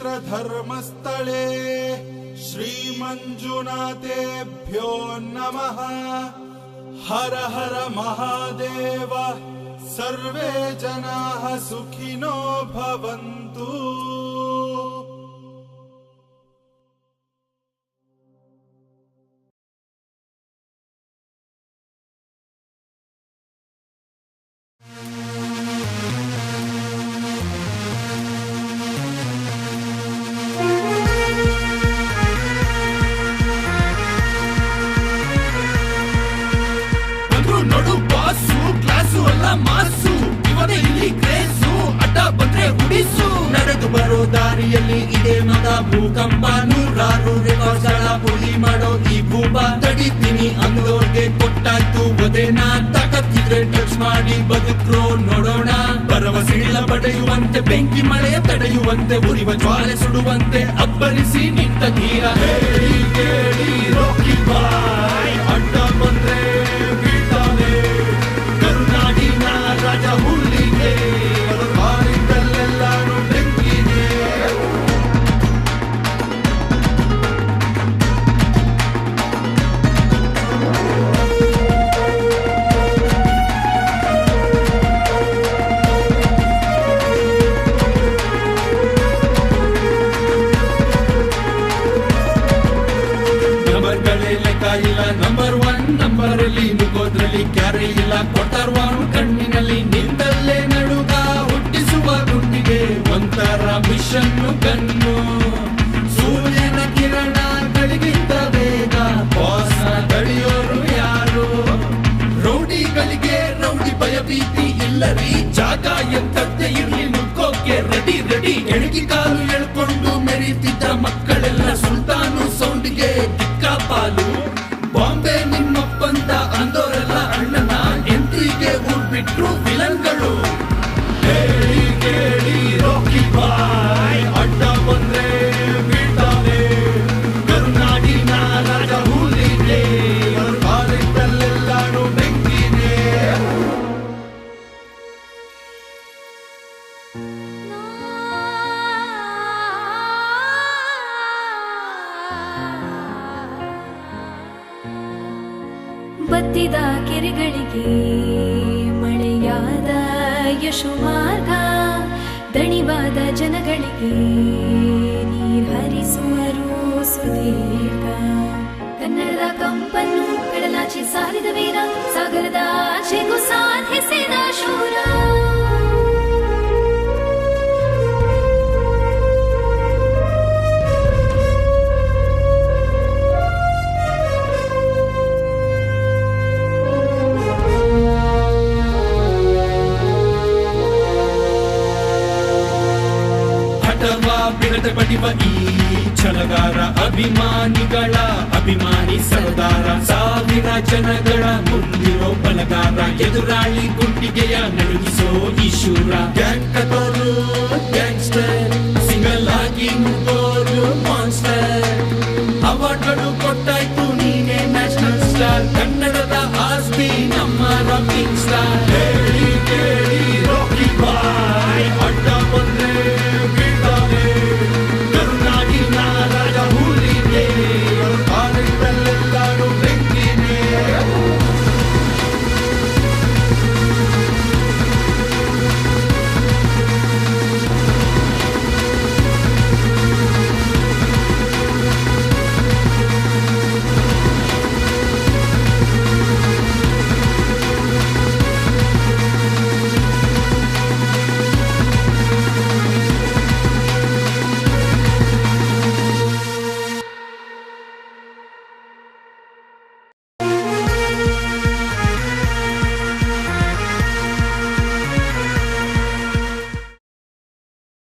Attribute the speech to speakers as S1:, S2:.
S1: धर्मस्थले श्रीमञ्जुनाथेभ्यो नमः। हर हर महादेव। सर्वे जनाः सुखिनो भवन्तु। ನಡೆದು ಬರೋ ದಾರಿಯಲ್ಲಿ ಇದೇ ಮಗ ಭೂಕಂಪ, ನೂರಾರು ರೆಕಾರ್ಡ್ಗಳ ಪುಲಿ ಮಾಡೋ ಈ ಭೂಪ. ತಡಿತೀನಿ ಅಂದೋರ್ಗೆ ಕೊಟ್ಟಾಯ್ತು ಒದೇನ, ತಾಕತ್ತಿದ್ರೆ ಟಚ್ ಮಾಡಿ ಬದುಕ್ರೋ ನೋಡೋಣ. ಬರವ ಸಿಡಿಲ ಬಡಿಯುವಂತೆ, ಬೆಂಕಿ ಮಳೆಯ ತಡೆಯುವಂತೆ, ಉರಿವ ಜ್ವಾಲೆ ಸುಡುವಂತೆ ಅಬ್ಬರಿಸಿ ನಿಂತ ತೀರ. ಹೇಳಿ ಕೇಳಿ ರಾಕಿ ಬಾಯ್, ಅಡ್ಡ ಬಂದ್ರೆ ಬೀಳ್ತಾನೆ ಕರುನಾಡಿನ ರಾಜ ಹುಲ್ಲಿಗೆ. ನಂಬರ್ ಒನ್ ನಂಬರಲ್ಲಿ ನುಗ್ಗೋದ್ರಲ್ಲಿ ಕ್ಯಾರೆ ಇಲ್ಲ, ಕೊಟ್ಟರ್ವಾನು ಕಣ್ಣಿನಲ್ಲಿ ನಿಂತಲ್ಲೇ ನಡುಗ ಹುಟ್ಟಿಸುವ ಗುಂಡಿಗೆ ಒಂಥರ ಮಿಷನ್ ಗನ್ನು. ಸೂರ್ಯನ ಕಿರಣ ಗಳಿಗಿಂತ ಬೇಗ ಬಾಸ್ ತಡೆಯೋರು ಯಾರು? ರೌಡಿಗಳಿಗೆ ರೌಡಿ ಭಯ ಭೀತಿ ಇಲ್ಲರಿ, ಜಾಗ ಎಂತದ್ದೇ ಇರ್ಲಿ ನುಗ್ಗೋಕೆ ರೆಡಿ ರೆಡಿ. ಎಣಗಿ ಕಾಲು ಎಳ್ಕೊಂಡು ಮೆರೀತಿದ್ದ ಮಕ್ಕಳೆಲ್ಲ ಸುಲ್ತಾನು ಸೌಂಡಿಗೆ ದಿಕ್ಕಾಪಾಲು. ಬಾಂಬೆ ನಿಮ್ಮಪ್ಪಂತ ಅಂದೋರೆಲ್ಲ ಅಣ್ಣನ ಎಂಟ್ರಿಗೆ ಊರ್ಬಿಟ್ರು ವಿಲನ್ಗಳು. ಹೇಳಿ ಕೇಳಿ ರಾಕಿ ಬಾಯ್, ಅಡ್ಡ ಬಂದ್ರೆ ಬೀಳ್ತಾನೆ ಕರುನಾಡಿನ ರಾಜ ಹುಲಿಗೆ. ಕಾಲಿದ್ದಲ್ಲೆಲ್ಲಾನು ಬೆಂಕಿನೇ.
S2: ಬತ್ತಿದ ಕೆರೆಗಳಿಗೆ ಮಳೆಯಾದ ಯಶೋಮಾರ್ಗ, ದಣಿವಾದ ಜನಗಳಿಗೆ ನೀರ್ ಹರಿಸುವರು ಸುದೀರ್ಘ. ಕನ್ನಡದ ಕಂಪನ್ನು ಕಡಲಾಚೆ ಸಾರಿದ ವೀರ, ಸಾಗರದ ಆಚೆಗೂ ಸಾಧಿಸಿದ ಶೂರ.
S1: ಬಿಡದೆ ಬಡಿವ ಈ ಛಲಗಾರ, ಅಭಿಮಾನಿಗಳ ಅಭಿಮಾನಿ ಸರ್ದಾರ. ಸಾವಿರ ಜನಗಳ ಮುಂದಿರೋ ಬಲಗಾರ, ಎದುರಾಳಿ ಗುಂಡಿಗೆಯ ನಡುಗಿಸೋ ಈ ಶೂರ. ಗ್ಯಾಂಗ್ ಕಟೋರು ಗ್ಯಾಂಗ್ಸ್ಟರ್, ಸಿಂಗಲ್ ಆಗಿ ಮುಗೋರು ಮಾನ್ಸ್ಟರ್. ಅವಾರ್ಡ್ಗಳು ಕೊಟ್ಟಾಯ್ತು ನೀನೇ ನ್ಯಾಷನಲ್ ಸ್ಟಾರ್, ಕನ್ನಡದ ಆಸ್ತಿ ನಮ್ಮ ರಾಕಿಂಗ್ ಸ್ಟಾರ್. ಹೇಳಿ ಕೇಳಿ ರಾಕಿ ಬಾಯ್, ಅಡ್ಡ ಬಂದ್ರೆ ಬೀಳ್ತಾನೆ